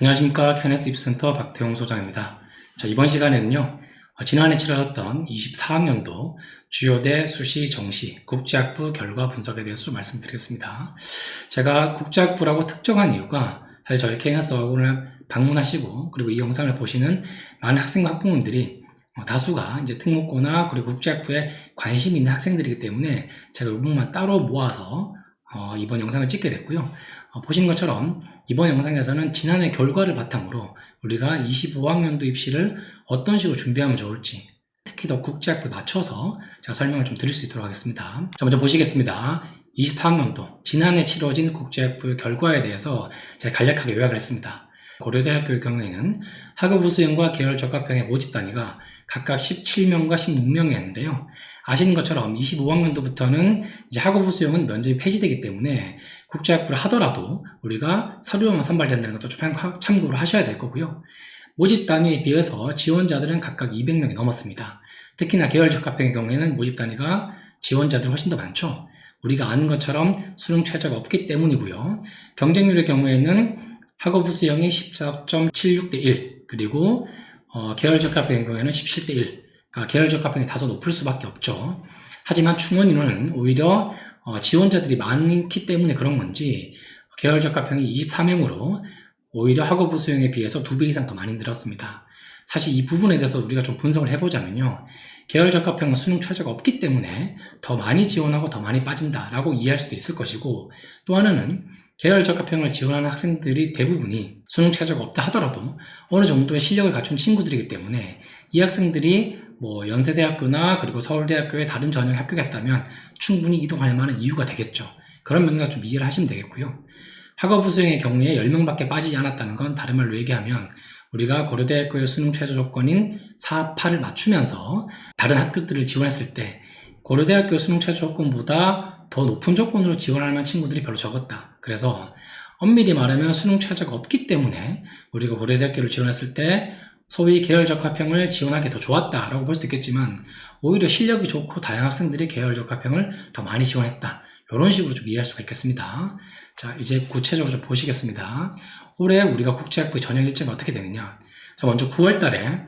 안녕하십니까. KNS 입센터 박태용 소장입니다. 이번 시간에는요, 지난해 치러졌던 24학년도 주요대 수시, 정시, 국제학부 결과 분석에 대해서 좀 말씀드리겠습니다. 제가 국제학부라고 특정한 이유가 사실 저희 KNS 학원을 방문하시고 그리고 이 영상을 보시는 많은 학생과 학부모님들이 다수가 이제 특목고나 그리고 국제학부에 관심이 있는 학생들이기 때문에 제가 이 부분만 따로 모아서 이번 영상을 찍게 됐고요. 보시는 것처럼 이번 영상에서는 지난해 결과를 바탕으로 우리가 25학년도 입시를 어떤 식으로 준비하면 좋을지, 특히 더 국제학부에 맞춰서 제가 설명을 좀 드릴 수 있도록 하겠습니다. 자, 먼저 보시겠습니다. 24학년도 지난해 치러진 국제학부의 결과에 대해서 제가 간략하게 요약을 했습니다. 고려대학교의 경우에는 학업 수형과 계열 적합형의 모집 단위가 각각 17명과 16명이었는데요. 아시는 것처럼 25학년도부터는 이제 학업 수형은 면접이 폐지되기 때문에 국제학부를 하더라도 우리가 서류만 선발된다는 것도 좀 참고를 하셔야 될 거고요. 모집 단위에 비해서 지원자들은 각각 200명이 넘었습니다. 특히나 계열 적합형의 경우에는 모집 단위가 지원자들이 훨씬 더 많죠. 우리가 아는 것처럼 수능 최저가 없기 때문이고요. 경쟁률의 경우에는 학업 수형이 14.76대 1, 그리고 계열 적합형의 경우에는 17대 1. 그러니까 계열 적합형이 다소 높을 수밖에 없죠. 하지만 충원 인원은 오히려 지원자들이 많기 때문에 그런 건지 계열 적합형이 24명으로 오히려 학업 수형에 비해서 2배 이상 더 많이 늘었습니다. 사실 이 부분에 대해서 우리가 좀 분석을 해보자면요. 계열 적합형은 수능 최저가 없기 때문에 더 많이 지원하고 더 많이 빠진다라고 이해할 수도 있을 것이고, 또 하나는 계열 적합형을 지원하는 학생들이 대부분이 수능 최저가 없다 하더라도 어느 정도의 실력을 갖춘 친구들이기 때문에 이 학생들이 연세대학교나 그리고 서울대학교의 다른 전형 학교에 갔다면 충분히 이동할 만한 이유가 되겠죠. 그런 면에서 좀 이해를 하시면 되겠고요. 학업 수형의 경우에 10명밖에 빠지지 않았다는 건 다른 말로 얘기하면 우리가 고려대학교의 수능 최저 조건인 4, 8을 맞추면서 다른 학교들을 지원했을 때 고려대학교 수능 최저 조건보다 더 높은 조건으로 지원할 만한 친구들이 별로 적었다. 그래서 엄밀히 말하면 수능 최저가 없기 때문에 우리가 고려대학교를 지원했을 때 소위 계열 적합형을 지원하기 더 좋았다라고 볼 수도 있겠지만 오히려 실력이 좋고 다양한 학생들이 계열 적합형을 더 많이 지원했다. 이런 식으로 좀 이해할 수가 있겠습니다. 자, 이제 구체적으로 좀 보시겠습니다. 올해 우리가 국제학부 전형 일정이 어떻게 되느냐. 자, 먼저 9월 달에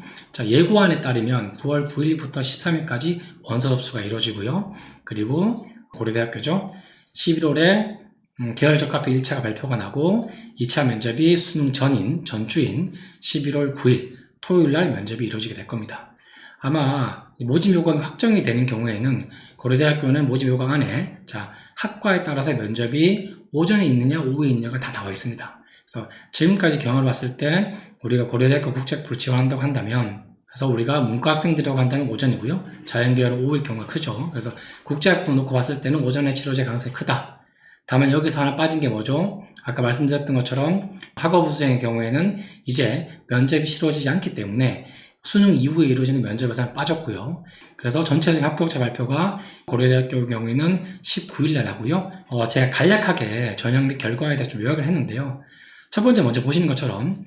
예고안에 따르면 9월 9일부터 13일까지 원서 접수가 이루어지고요. 그리고 고려대학교죠. 11월에 계열 적합형 1차가 발표가 나고 2차 면접이 수능 전주인 11월 9일 토요일날 면접이 이루어지게 될 겁니다. 아마 모집 요강이 확정이 되는 경우에는 고려대학교는 모집 요강 안에 학과에 따라서 면접이 오전에 있느냐 오후에 있느냐가 다 나와 있습니다. 그래서 지금까지 경험을 봤을 때 우리가 고려대학교 국제학부를 지원한다고 한다면, 그래서 우리가 문과 학생들이라고 한다면 오전이고요. 자연계열은 오후일 경우가 크죠. 그래서 국제학부 놓고 봤을 때는 오전에 치러질 가능성이 크다. 다만 여기서 하나 빠진 게 뭐죠? 아까 말씀드렸던 것처럼 학업 수행의 경우에는 이제 면접이 치러지지 않기 때문에 수능 이후에 이루어지는 면접에서 빠졌고요. 그래서 전체적인 합격자 발표가 고려대학교의 경우에는 19일 날 하고요. 제가 간략하게 전형 및 결과에 대해서 좀 요약을 했는데요. 첫 번째 먼저 보시는 것처럼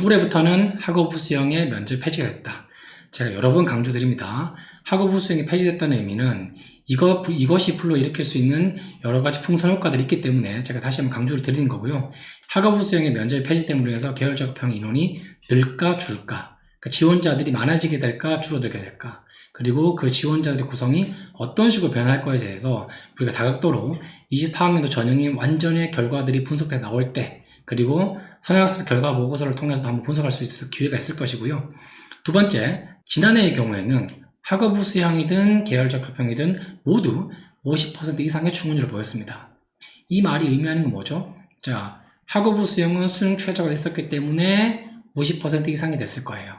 올해부터는 학업 수형의 면접 폐지가 됐다. 제가 여러 번 강조드립니다. 학업 수형이 폐지됐다는 의미는 이것이 불러일으킬 수 있는 여러 가지 풍선 효과들이 있기 때문에 제가 다시 한번 강조를 드리는 거고요. 학업 수형의 면접 폐지 때문에 해서 계열 적합형 인원이 늘까 줄까, 그러니까 지원자들이 많아지게 될까 줄어들게 될까, 그리고 그 지원자들의 구성이 어떤 식으로 변할 거에 대해서 우리가 다각도로 24학년도 전형이 완전히 결과들이 분석돼 나올 때, 그리고 선행학습 결과 보고서를 통해서도 한번 분석할 수 있을 기회가 있을 것이고요. 두 번째, 지난해의 경우에는 학업 수형이든 계열 적합형이든 모두 50% 이상의 충원율을 보였습니다. 이 말이 의미하는 건 뭐죠? 자, 학업 수형은 수능 최저가 있었기 때문에 50% 이상이 됐을 거예요.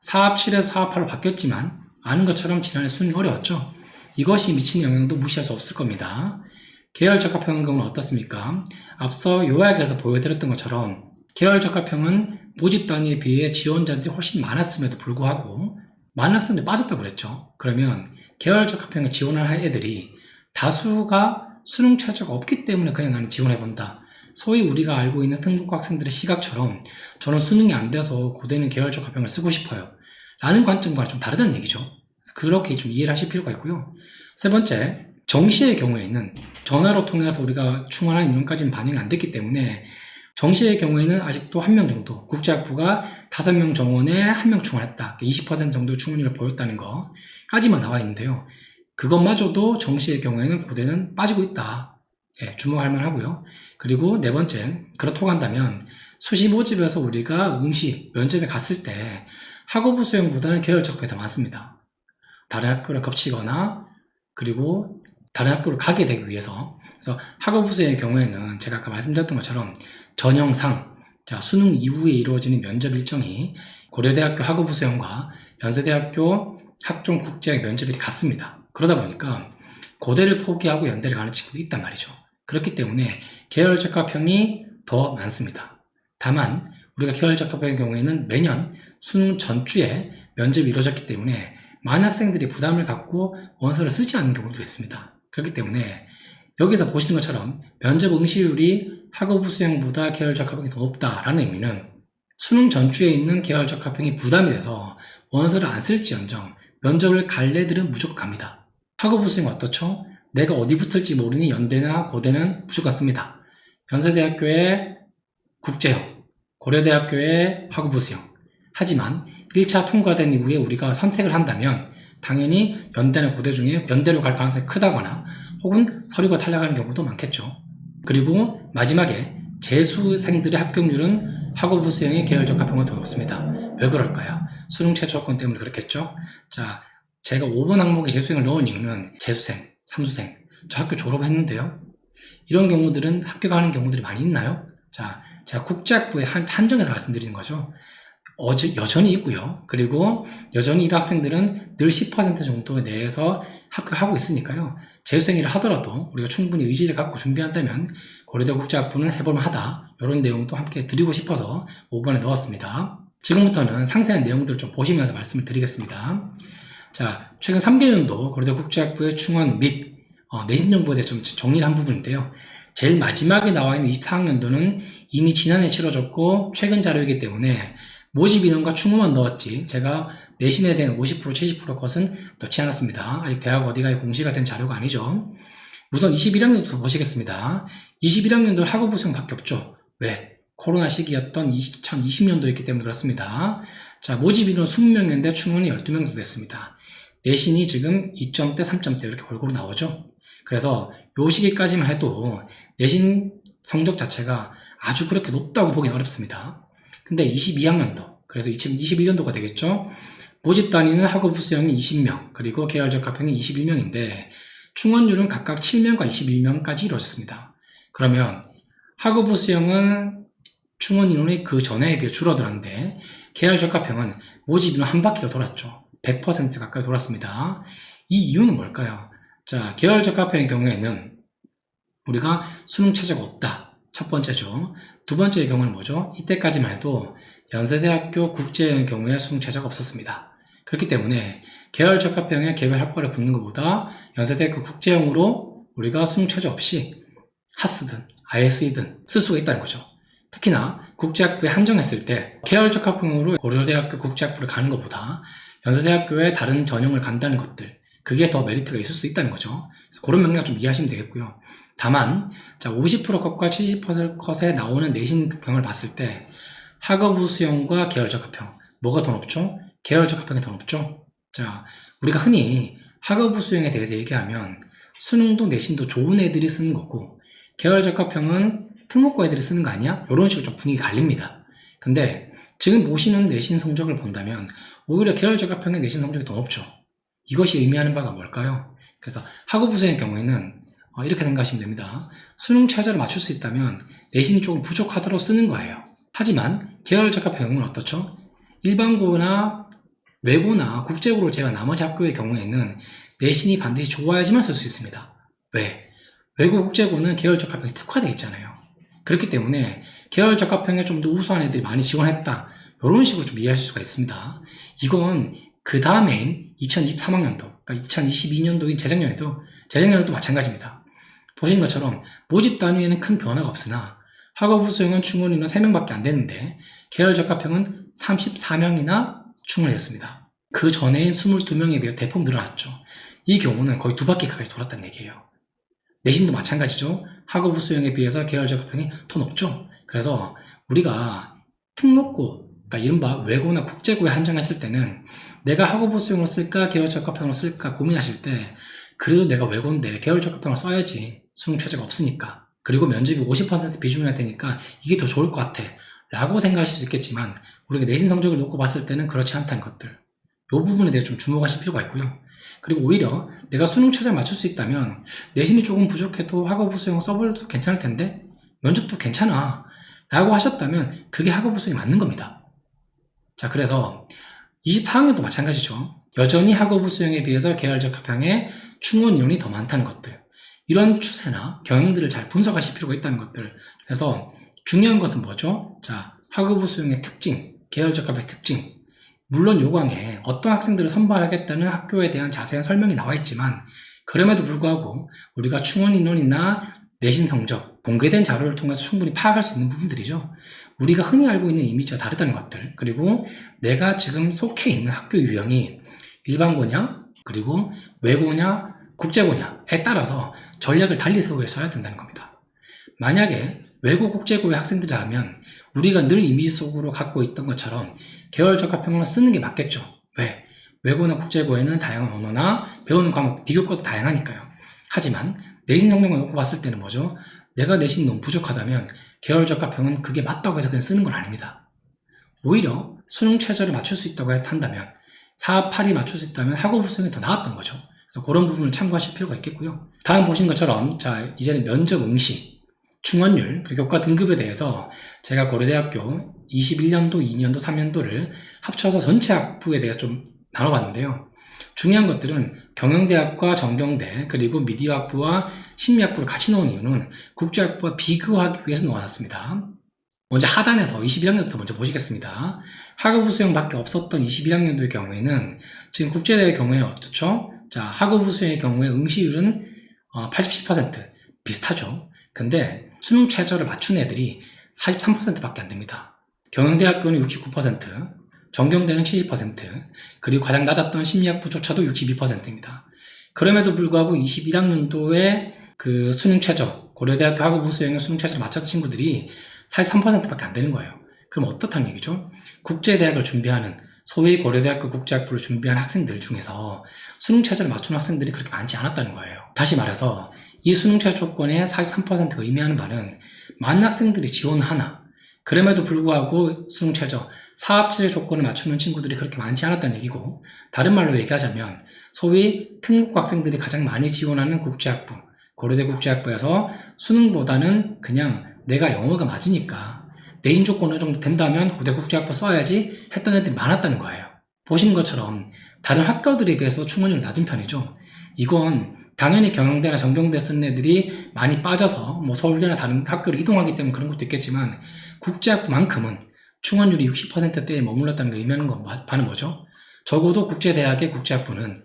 사합 7에서 사합 8로 바뀌었지만 아는 것처럼 지난해 수능이 어려웠죠. 이것이 미치는 영향도 무시할 수 없을 겁니다. 계열 적합형의 경우는 어떻습니까? 앞서 요약에서 보여드렸던 것처럼 계열 적합형은 모집 단위에 비해 지원자들이 훨씬 많았음에도 불구하고 많은 학생들이 빠졌다고 그랬죠. 그러면 계열 적합형을 지원할 애들이 다수가 수능 최저가 없기 때문에 그냥 나는 지원해본다. 소위 우리가 알고 있는 특목고 학생들의 시각처럼 저는 수능이 안 돼서 고대는 계열 적합형을 쓰고 싶어요 라는 관점과는 좀 다르다는 얘기죠. 그렇게 좀 이해를 하실 필요가 있고요. 세 번째, 정시의 경우에는 전화로 통해서 우리가 충원한 인원까지는 반영이 안 됐기 때문에 정시의 경우에는 아직도 1명 정도, 국제학부가 5명 정원에 1명 충원했다. 20% 정도 충원율을 보였다는 거까지만 나와 있는데요. 그것마저도 정시의 경우에는 고대는 빠지고 있다. 예, 주목할 만하고요. 그리고 네 번째, 그렇다고 한다면 수시 모집에서 우리가 응시, 면접에 갔을 때 학업부 수용보다는 계열적합이 더 많습니다. 다른 학교를 겹치거나 그리고 다른 학교를 가게 되기 위해서. 그래서 학업부 수용의 경우에는 제가 아까 말씀드렸던 것처럼 전형상 수능 이후에 이루어지는 면접 일정이 고려대학교 학업부 수용과 연세대학교 학종 국제학 면접이 같습니다. 그러다 보니까 고대를 포기하고 연대를 가는 친구도 있단 말이죠. 그렇기 때문에 계열적합형이 더 많습니다. 다만 우리가 계열적합형의 경우에는 매년 수능 전주에 면접이 이루어졌기 때문에 많은 학생들이 부담을 갖고 원서를 쓰지 않는 경우도 있습니다. 그렇기 때문에 여기서 보시는 것처럼 면접 응시율이 학업부 수용보다 계열적합형이 더 높다라는 의미는 수능 전주에 있는 계열적합형이 부담이 돼서 원서를 안 쓸지언정 면접을 갈 애들은 무조건 갑니다. 학업부 수용은 어떻죠? 내가 어디 붙을지 모르니 연대나 고대는 무조건 씁니다. 연세대학교의 국제형, 고려대학교의 학업부 수용. 하지만 1차 통과된 이후에 우리가 선택을 한다면 당연히 연대나 고대 중에 연대로 갈 가능성이 크다거나 혹은 서류가 탈락하는 경우도 많겠죠. 그리고 마지막에 재수생들의 합격률은 학업부 수용의 계열적합형은 더 높습니다. 왜 그럴까요? 수능 최저 조건 때문에 그렇겠죠. 자, 제가 5번 항목에 재수생을 넣은 이유는 재수생, 삼수생, 저 학교 졸업했는데요. 이런 경우들은 합격하는 경우들이 많이 있나요? 자, 제가 국제학부에 한정해서 말씀드리는 거죠. 여전히 있고요. 그리고 여전히 이 학생들은 늘 10% 정도 내에서 합격하고 있으니까요. 재수생이라 하더라도 우리가 충분히 의지를 갖고 준비한다면 고려대 국제학부는 해볼만 하다. 이런 내용도 함께 드리고 싶어서 5번에 넣었습니다. 지금부터는 상세한 내용들을 좀 보시면서 말씀을 드리겠습니다. 자, 최근 3개년도 고려대 국제학부의 충원 및 내신 정보에 대해서 좀 정리를 한 부분인데요. 제일 마지막에 나와 있는 24학년도는 이미 지난해 치러졌고 최근 자료이기 때문에 모집 인원과 충원만 넣었지 제가 내신에 대한 50% 70% 것은 넣지 않았습니다. 아직 대학 어디가에 공시가 된 자료가 아니죠. 우선 21학년부터 보시겠습니다. 21학년도 학업부 수용밖에 없죠. 왜? 코로나 시기였던 2020년도였기 때문에 그렇습니다. 자, 모집 인원 20명인데 충원이 12명 정도 됐습니다. 내신이 지금 2점대, 3점대 이렇게 골고루 나오죠. 그래서 요 시기까지만 해도 내신 성적 자체가 아주 그렇게 높다고 보기는 어렵습니다. 근데 22학년도, 그래서 2021년도가 되겠죠. 모집 단위는 학업부 수용이 20명, 그리고 계열적합형이 21명인데 충원율은 각각 7명과 21명까지 이루어졌습니다. 그러면 학업부 수용은 충원 인원이 그 전에 비해 줄어들었는데 계열적합형은 모집 인원 한 바퀴가 돌았죠. 100% 가까이 돌았습니다. 이 이유는 뭘까요? 자, 계열적합형의 경우에는 우리가 수능 최저가 없다. 첫 번째죠. 두 번째의 경우는 뭐죠? 이때까지만 해도 연세대학교 국제형의 경우에 수능 최저가 없었습니다. 그렇기 때문에 계열적합형의 개별 학과를 붙는 것보다 연세대학교 국제형으로 우리가 수능 최저 없이 하스든 ISE든 쓸 수가 있다는 거죠. 특히나 국제학부에 한정했을 때 계열적합형으로 고려대학교 국제학부를 가는 것보다 연세대학교의 다른 전형을 간다는 것들, 그게 더 메리트가 있을 수 있다는 거죠. 그래서 그런 맥락 좀 이해하시면 되겠고요. 다만 자 50% 컷과 70% 컷에 나오는 내신 경을 봤을 때 학업부 수용과 계열적합형 뭐가 더 높죠? 계열적합형이 더 높죠? 자, 우리가 흔히 학업부 수용에 대해서 얘기하면 수능도 내신도 좋은 애들이 쓰는 거고 계열적합형은 특목고 애들이 쓰는 거 아니야? 이런 식으로 좀 분위기 갈립니다. 근데 지금 보시는 내신 성적을 본다면 오히려 계열적합형의 내신 성적이 더 높죠. 이것이 의미하는 바가 뭘까요? 그래서 학업부 수용의 경우에는 이렇게 생각하시면 됩니다. 수능 최저를 맞출 수 있다면 내신이 조금 부족하더라도 쓰는 거예요. 하지만 계열적합형은 어떻죠? 일반고나 외고나 국제고를 제외한 나머지 학교의 경우에는 내신이 반드시 좋아야지만 쓸 수 있습니다. 왜? 외고 국제고는 계열적합형이 특화되어 있잖아요. 그렇기 때문에 계열적합형에 좀 더 우수한 애들이 많이 지원했다. 이런 식으로 좀 이해하실 수가 있습니다. 이건 그 다음에인 2023학년도, 그러니까 2022년도인 재작년에도 마찬가지입니다. 보신 것처럼 모집 단위에는 큰 변화가 없으나 학업부 수용은 충원 인원 3명밖에 안 됐는데 계열적합형은 34명이나 충원했습니다. 그 전에인 22명에 비해 대폭 늘어났죠. 이 경우는 거의 2바퀴 가까이 돌았다는 얘기예요. 내신도 마찬가지죠. 학업부 수용에 비해서 계열적합형이 더 높죠. 그래서 우리가 특목고, 그러니까 이른바 외고나 국제고에 한정했을 때는 내가 학업부 수용을 쓸까 계열적합형을 쓸까 고민하실 때 그래도 내가 외고인데 계열적합형을 써야지 수능 최저가 없으니까, 그리고 면접이 50% 비중이나 되니까 이게 더 좋을 것 같아 라고 생각하실 수 있겠지만, 우리가 내신 성적을 놓고 봤을 때는 그렇지 않다는 것들, 이 부분에 대해 좀 주목하실 필요가 있고요. 그리고 오히려 내가 수능 최저를 맞출 수 있다면 내신이 조금 부족해도 학업부 수용 써봐도 괜찮을 텐데 면접도 괜찮아 라고 하셨다면 그게 학업부 수용이 맞는 겁니다. 자, 그래서 24학년도 마찬가지죠. 여전히 학업부 수용에 비해서 계열적합형의 충원 인원이 더 많다는 것들, 이런 추세나 경향들을 잘 분석하실 필요가 있다는 것들. 그래서 중요한 것은 뭐죠? 자, 학업부 수용의 특징, 계열적합의 특징. 물론 요강에 어떤 학생들을 선발하겠다는 학교에 대한 자세한 설명이 나와 있지만, 그럼에도 불구하고 우리가 충원 인원이나 내신 성적, 공개된 자료를 통해서 충분히 파악할 수 있는 부분들이죠. 우리가 흔히 알고 있는 이미지와 다르다는 것들, 그리고 내가 지금 속해 있는 학교 유형이 일반고냐, 그리고 외고냐, 국제고냐에 따라서 전략을 달리 세워야 된다는 겁니다. 만약에 외고 국제고의 학생들이라면 우리가 늘 이미지 속으로 갖고 있던 것처럼 계열적합형을 쓰는 게 맞겠죠. 왜? 외고나 국제고에는 다양한 언어나 배우는 과목, 비교과도 다양하니까요. 하지만 내신 성적만 놓고 봤을 때는 뭐죠? 내가 내신이 너무 부족하다면 계열적합형은 그게 맞다고 해서 그냥 쓰는 건 아닙니다. 오히려 수능 최저를 맞출 수 있다고 한다면, 4, 8이 맞출 수 있다면 학업부 수용이 더 나았던 거죠. 그래서 그런 부분을 참고하실 필요가 있겠고요. 다음 보신 것처럼, 자, 이제는 면접 응시, 충원율, 그리고 교과 등급에 대해서 제가 고려대학교 21년도, 2년도, 3년도를 합쳐서 전체 학부에 대해서 좀 나눠봤는데요. 중요한 것들은 경영대학과 전경대, 그리고 미디어학부와 심리학부를 같이 넣은 이유는 국제학부와 비교하기 위해서 놓아놨습니다. 먼저 하단에서 21학년부터 먼저 보시겠습니다. 학업부 수용밖에 없었던 21학년도의 경우에는, 지금 국제대의 경우에는 어떻죠? 자, 학업부 수용의 경우에 응시율은 87% 비슷하죠. 근데 수능 최저를 맞춘 애들이 43%밖에 안 됩니다. 경영대학교는 69%, 전경대는 70%, 그리고 가장 낮았던 심리학부조차도 62%입니다. 그럼에도 불구하고 21학년도에 그 수능 최저, 고려대학교 학업부 수용의 수능 최저를 맞췄던 친구들이 43%밖에 안 되는 거예요. 그럼 어떻다는 얘기죠? 국제대학을 준비하는, 소위 고려대학교 국제학부를 준비하는 학생들 중에서 수능 최저를 맞추는 학생들이 그렇게 많지 않았다는 거예요. 다시 말해서 이 수능 최저 조건의 43%가 의미하는 바는 많은 학생들이 지원하나, 그럼에도 불구하고 수능 최저 4합칠의 조건을 맞추는 친구들이 그렇게 많지 않았다는 얘기고, 다른 말로 얘기하자면 소위 특목고 학생들이 가장 많이 지원하는 국제학부, 고려대 국제학부에서 수능보다는 그냥 내가 영어가 맞으니까 내신 조건 어느 정도 된다면 고대 국제학부 써야지 했던 애들이 많았다는 거예요. 보신 것처럼 다른 학교들에 비해서 충원율이 낮은 편이죠. 이건 당연히 경영대나 전경대 쓰는 애들이 많이 빠져서 뭐 서울대나 다른 학교로 이동하기 때문에 그런 것도 있겠지만, 국제학부만큼은 충원율이 60%대에 머물렀다는 게 의미하는 바는 뭐죠? 적어도 국제대학의 국제학부는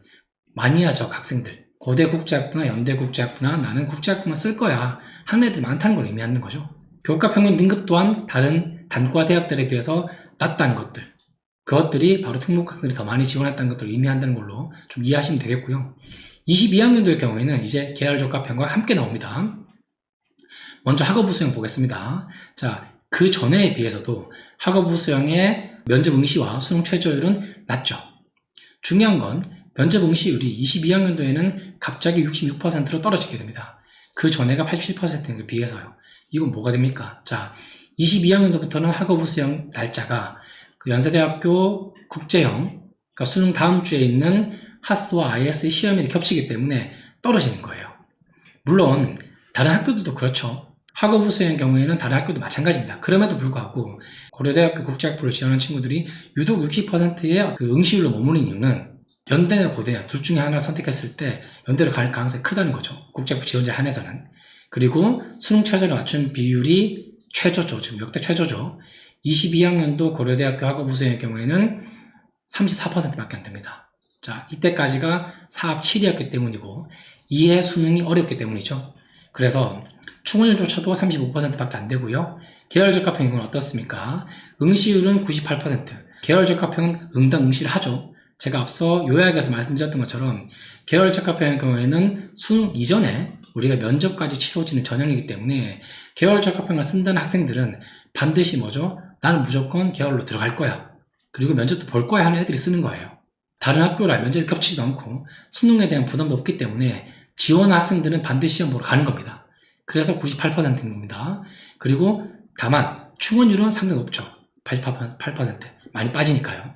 마니아적 학생들, 고대 국제학부나 연대 국제학부나 나는 국제학부만 쓸 거야 하는 애들이 많다는 걸 의미하는 거죠. 교과 평균 등급 또한 다른 단과 대학들에 비해서 낮다는 것들, 그것들이 바로 특목 학생들이 더 많이 지원했다는 것들을 의미한다는 걸로 좀 이해하시면 되겠고요. 22학년도의 경우에는 이제 계열적합형과 함께 나옵니다. 먼저 학업부 수용 보겠습니다. 자, 그 전에에 비해서도 학업부 수용의 면접 응시와 수능 최저율은 낮죠. 중요한 건 면접 응시율이 22학년도에는 갑자기 66%로 떨어지게 됩니다. 그 전에가 87%에 비해서요. 이건 뭐가 됩니까? 자, 22학년도부터는 학업부 수용 날짜가 그 연세대학교 국제형, 그러니까 수능 다음 주에 있는 하스와 IS 시험일이 겹치기 때문에 떨어지는 거예요. 물론 다른 학교들도 그렇죠. 학업부 수용의 경우에는 다른 학교도 마찬가지입니다. 그럼에도 불구하고 고려대학교 국제학부를 지원하는 친구들이 유독 60%의 그 응시율로 머무는 이유는 연대나 고대 둘 중에 하나를 선택했을 때 연대를 갈 가능성이 크다는 거죠. 국제학부 지원자 한해서는. 그리고 수능 최저를 맞춘 비율이 최저죠. 지금 역대 최저죠. 22학년도 고려대학교 학업부 수용의 경우에는 34%밖에 안 됩니다. 자, 이때까지가 사합 7이었기 때문이고 이해 수능이 어렵기 때문이죠. 그래서 충원율조차도 35%밖에 안 되고요. 계열적합형은 어떻습니까? 응시율은 98%. 계열적합형은 응당 응시를 하죠. 제가 앞서 요약해서 말씀드렸던 것처럼 계열적합형의 경우에는 수능 이전에 우리가 면접까지 치러지는 전형이기 때문에 계열 적합형을 쓴다는 학생들은 반드시 뭐죠? 나는 무조건 계열로 들어갈 거야. 그리고 면접도 볼 거야 하는 애들이 쓰는 거예요. 다른 학교랑 면접이 겹치지도 않고 수능에 대한 부담도 없기 때문에 지원한 학생들은 반드시 시험 보러 가는 겁니다. 그래서 98%인 겁니다. 그리고 다만 충원율은 상당히 높죠. 88%. 많이 빠지니까요.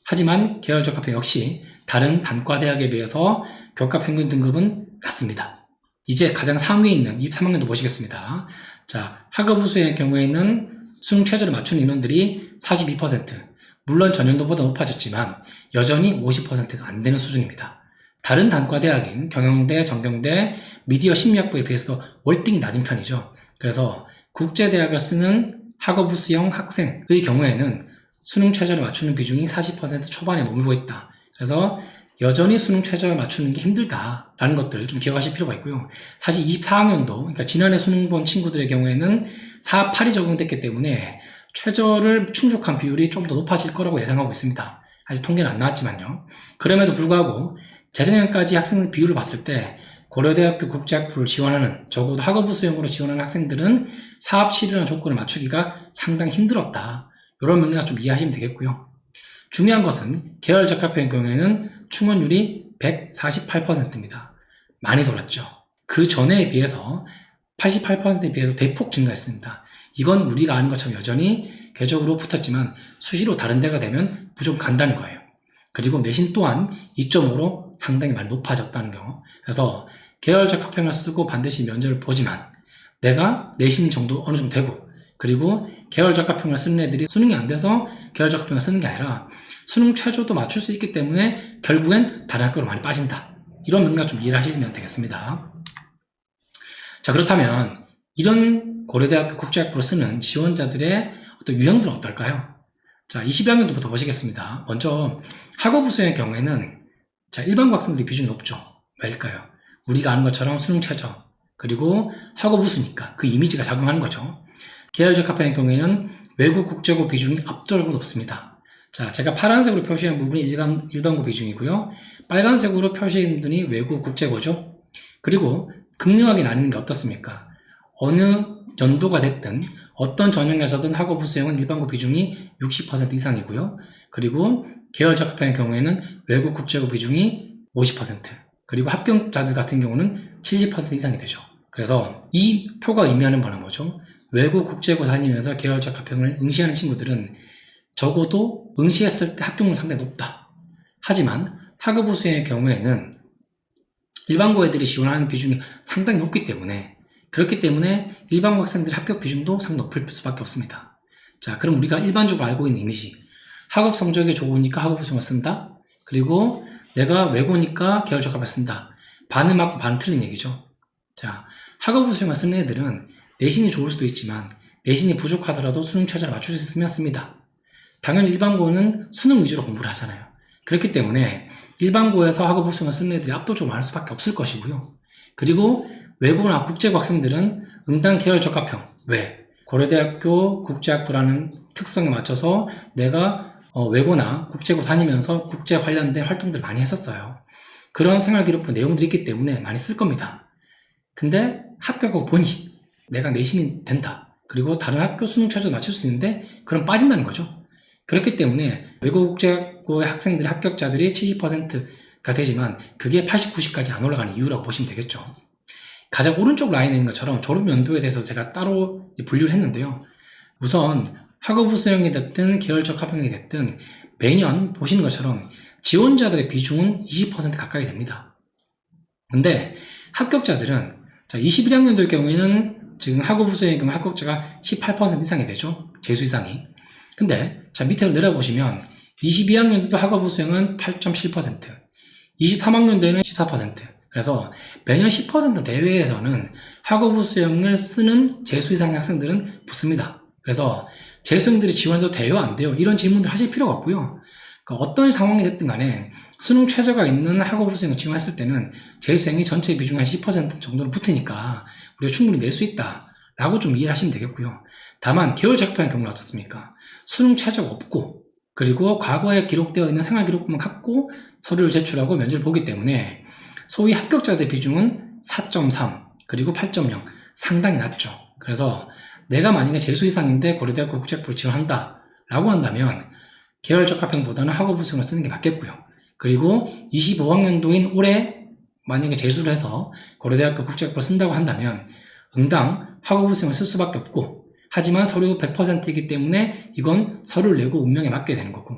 하지만 계열 적합형 역시 다른 단과대학에 비해서 교과 평균 등급은 낮습니다. 이제 가장 상위에 있는 23학년도 보시겠습니다. 자, 학업 우수의 경우에는 수능 최저를 맞춘 인원들이 42%. 물론 전년도보다 높아졌지만 여전히 50%가 안 되는 수준입니다. 다른 단과대학인 경영대, 전경대, 미디어 심리학부에 비해서도 월등히 낮은 편이죠. 그래서 국제대학을 쓰는 학업 우수형 학생의 경우에는 수능 최저를 맞추는 비중이 40% 초반에 머물고 있다. 그래서 여전히 수능 최저를 맞추는 게 힘들다라는 것들을 좀 기억하실 필요가 있고요. 사실 24학년도, 그러니까 지난해 수능 본 친구들의 경우에는 4.8이 적용됐기 때문에 최저를 충족한 비율이 좀 더 높아질 거라고 예상하고 있습니다. 아직 통계는 안 나왔지만요. 그럼에도 불구하고 재작년까지 학생 비율을 봤을 때 고려대학교 국제학부를 지원하는, 적어도 학업 우수형으로 지원하는 학생들은 4.7이라는 조건을 맞추기가 상당히 힘들었다. 이런 맥락 좀 이해하시면 되겠고요. 중요한 것은 계열 적합형의 경우에는 충원율이 148%입니다. 많이 돌았죠. 그 전에에 비해서 88%에 비해서 대폭 증가했습니다. 이건 우리가 아는 것처럼 여전히 궤적으로 붙었지만 수시로 다른 데가 되면 무조건 간다는 거예요. 그리고 내신 또한 2.5로 상당히 많이 높아졌다는 거. 그래서 계열 적합형을 쓰고 반드시 면접을 보지만 내가 내신이 어느 정도 되고, 그리고 계열 적합형을 쓰는 애들이 수능이 안 돼서 계열 적합형을 쓰는 게 아니라 수능 최저도 맞출 수 있기 때문에 결국엔 다른 학교로 많이 빠진다. 이런 맥락 좀 이해를 하시면 되겠습니다. 자, 그렇다면 이런 고려대학교 국제학부로 쓰는 지원자들의 어떤 유형들은 어떨까요? 자, 22학년도부터 보시겠습니다. 먼저 학업 우수의 경우에는 자, 일반고 학생들이 비중이 높죠. 왜일까요? 우리가 아는 것처럼 수능 최저, 그리고 학업 우수니까 그 이미지가 작용하는 거죠. 계열 적합형의 경우에는 외국 국제고 비중이 압도적으로 높습니다. 자, 제가 파란색으로 표시한 부분이 일반고 비중이고요. 빨간색으로 표시한 부분이 외국 국제고죠. 그리고 극명하게 나뉘는 게 어떻습니까? 어느 연도가 됐든 어떤 전형에서든 학업 우수형은 일반고 비중이 60% 이상이고요. 그리고 계열 적합형의 경우에는 외국 국제고 비중이 50%, 그리고 합격자들 같은 경우는 70% 이상이 되죠. 그래서 이 표가 의미하는 바는 뭐죠? 외국 국제고 다니면서 계열 적합형을 응시하는 친구들은 적어도 응시했을 때 합격률이 상당히 높다. 하지만 학업 우수의 경우에는 일반고 애들이 지원하는 비중이 상당히 높기 때문에, 그렇기 때문에 일반고 학생들의 합격 비중도 상당히 높을 수밖에 없습니다. 자, 그럼 우리가 일반적으로 알고 있는 이미지, 학업 성적이 좋으니까 학업 우수형을 쓴다. 그리고 내가 외고니까 계열 적합을 쓴다. 반은 맞고 반은 틀린 얘기죠. 자, 학업 우수형을 쓰는 애들은 내신이 좋을 수도 있지만 내신이 부족하더라도 수능 최저를 맞출 수 있으면 씁니다. 당연히 일반고는 수능 위주로 공부를 하잖아요. 그렇기 때문에 일반고에서 학업 우수형을 쓰는 애들이 압도적으로 많을 수밖에 없을 것이고요. 그리고 외고나 국제고 학생들은 응당 계열 적합형. 왜? 고려대학교 국제학부라는 특성에 맞춰서 내가 외고나 국제고 다니면서 국제 관련된 활동들을 많이 했었어요. 그런 생활기록부 내용들이 있기 때문에 많이 쓸 겁니다. 근데 합격하고 보니 내가 내신이 된다. 그리고 다른 학교 수능 최저도 맞출 수 있는데 그럼 빠진다는 거죠. 그렇기 때문에 외고 국제고의 학생들의 합격자들이 70%가 되지만 그게 80, 90까지 안 올라가는 이유라고 보시면 되겠죠. 가장 오른쪽 라인에 있는 것처럼 졸업 연도에 대해서 제가 따로 분류를 했는데요. 우선 학업 우수형이 됐든 계열 적합형이 됐든 매년 보시는 것처럼 지원자들의 비중은 20% 가까이 됩니다. 근데 합격자들은 자, 21학년도의 경우에는 지금 학업 우수형의 경우 합격자가 18% 이상이 되죠. 재수 이상이. 근데 자, 밑으로 내려보시면 22학년도도 학업 우수형은 8.7%, 23학년도에는 14%. 그래서 매년 10% 내외에서는 학업 우수형을 쓰는 재수 이상의 학생들은 붙습니다. 그래서 재수생들이 지원해도 돼요, 안 돼요? 이런 질문들 하실 필요가 없고요. 그러니까 어떤 상황이 됐든 간에 수능 최저가 있는 학업 우수형을 지원했을 때는 재수생이 전체 비중 한 10% 정도는 붙으니까 우리가 충분히 낼 수 있다 라고 좀 이해를 하시면 되겠고요. 다만 계열 적합형의 경우는 어떻습니까? 수능 최저가 없고, 그리고 과거에 기록되어 있는 생활기록부만 갖고 서류를 제출하고 면접을 보기 때문에 소위 합격자들의 비중은 4.3, 그리고 8.0 상당히 낮죠. 그래서 내가 만약에 재수 이상인데 고려대학교 국제학부를 지원한다 라고 한다면 계열 적합형보다는 학업부 수용을 쓰는 게 맞겠고요. 그리고 25학년도인 올해 만약에 재수를 해서 고려대학교 국제학부를 쓴다고 한다면 응당 학업부 수용을 쓸 수밖에 없고, 하지만 서류 100%이기 때문에 이건 서류를 내고 운명에 맡게 되는 거고,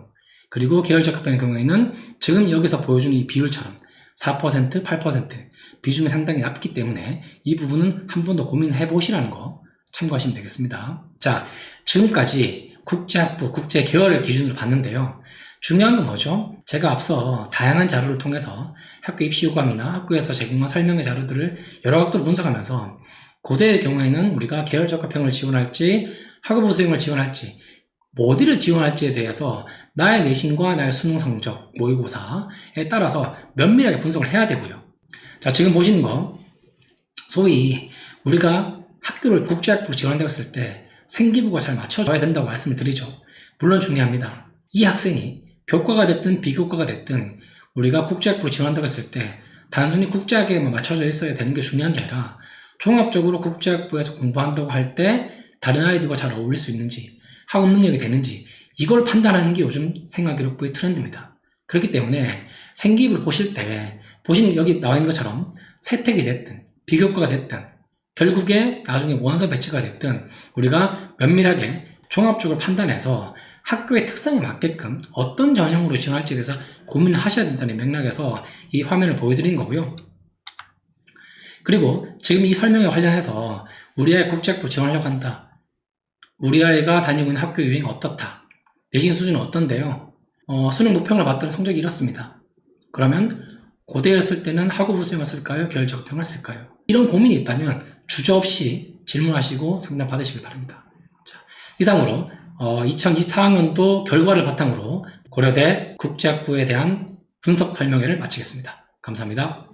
그리고 계열 적합형의 경우에는 지금 여기서 보여주는 이 비율처럼 4%, 8% 비중이 상당히 낮기 때문에 이 부분은 한 번 더 고민해 보시라는 거 참고하시면 되겠습니다. 자, 지금까지 국제학부, 국제계열을 기준으로 봤는데요. 중요한 건 뭐죠? 제가 앞서 다양한 자료를 통해서 학교 입시 요감이나 학교에서 제공한 설명의 자료들을 여러 각도로 분석하면서 고대의 경우에는 우리가 계열 적합형을 지원할지 학업부 수용을 지원할지 뭐 어디를 지원할지에 대해서 나의 내신과 나의 수능 성적, 모의고사에 따라서 면밀하게 분석을 해야 되고요. 자, 지금 보시는 거 소위 우리가 학교를 국제학부로 지원한다고 했을 때 생기부가 잘 맞춰져야 된다고 말씀을 드리죠. 물론 중요합니다. 이 학생이 교과가 됐든 비교과가 됐든 우리가 국제학부로 지원한다고 했을 때 단순히 국제학에만 맞춰져 있어야 되는 게 중요한 게 아니라 종합적으로 국제학부에서 공부한다고 할 때 다른 아이들과 잘 어울릴 수 있는지, 학업 능력이 되는지, 이걸 판단하는 게 요즘 생활기록부의 트렌드입니다. 그렇기 때문에 생기부를 보실 때 보시는 여기 나와 있는 것처럼 세택이 됐든 비교과가 됐든 결국에 나중에 원서 배치가 됐든 우리가 면밀하게 종합적으로 판단해서 학교의 특성에 맞게끔 어떤 전형으로 지원할지에 대해서 고민을 하셔야 된다는 맥락에서 이 화면을 보여드린 거고요. 그리고 지금 이 설명에 관련해서 우리 아이 국제학부 지원하려고 한다, 우리 아이가 다니고 있는 학교 유형이 어떻다, 내신 수준은 어떤데요, 수능 모평을 봤더니 성적이 이렇습니다. 그러면 고대를 쓸 때는 학업부 수용을 쓸까요? 계열 적합형을 쓸까요? 이런 고민이 있다면 주저없이 질문하시고 상담 받으시길 바랍니다. 자, 이상으로 2024학년도 결과를 바탕으로 고려대 국제학부에 대한 분석 설명회를 마치겠습니다. 감사합니다.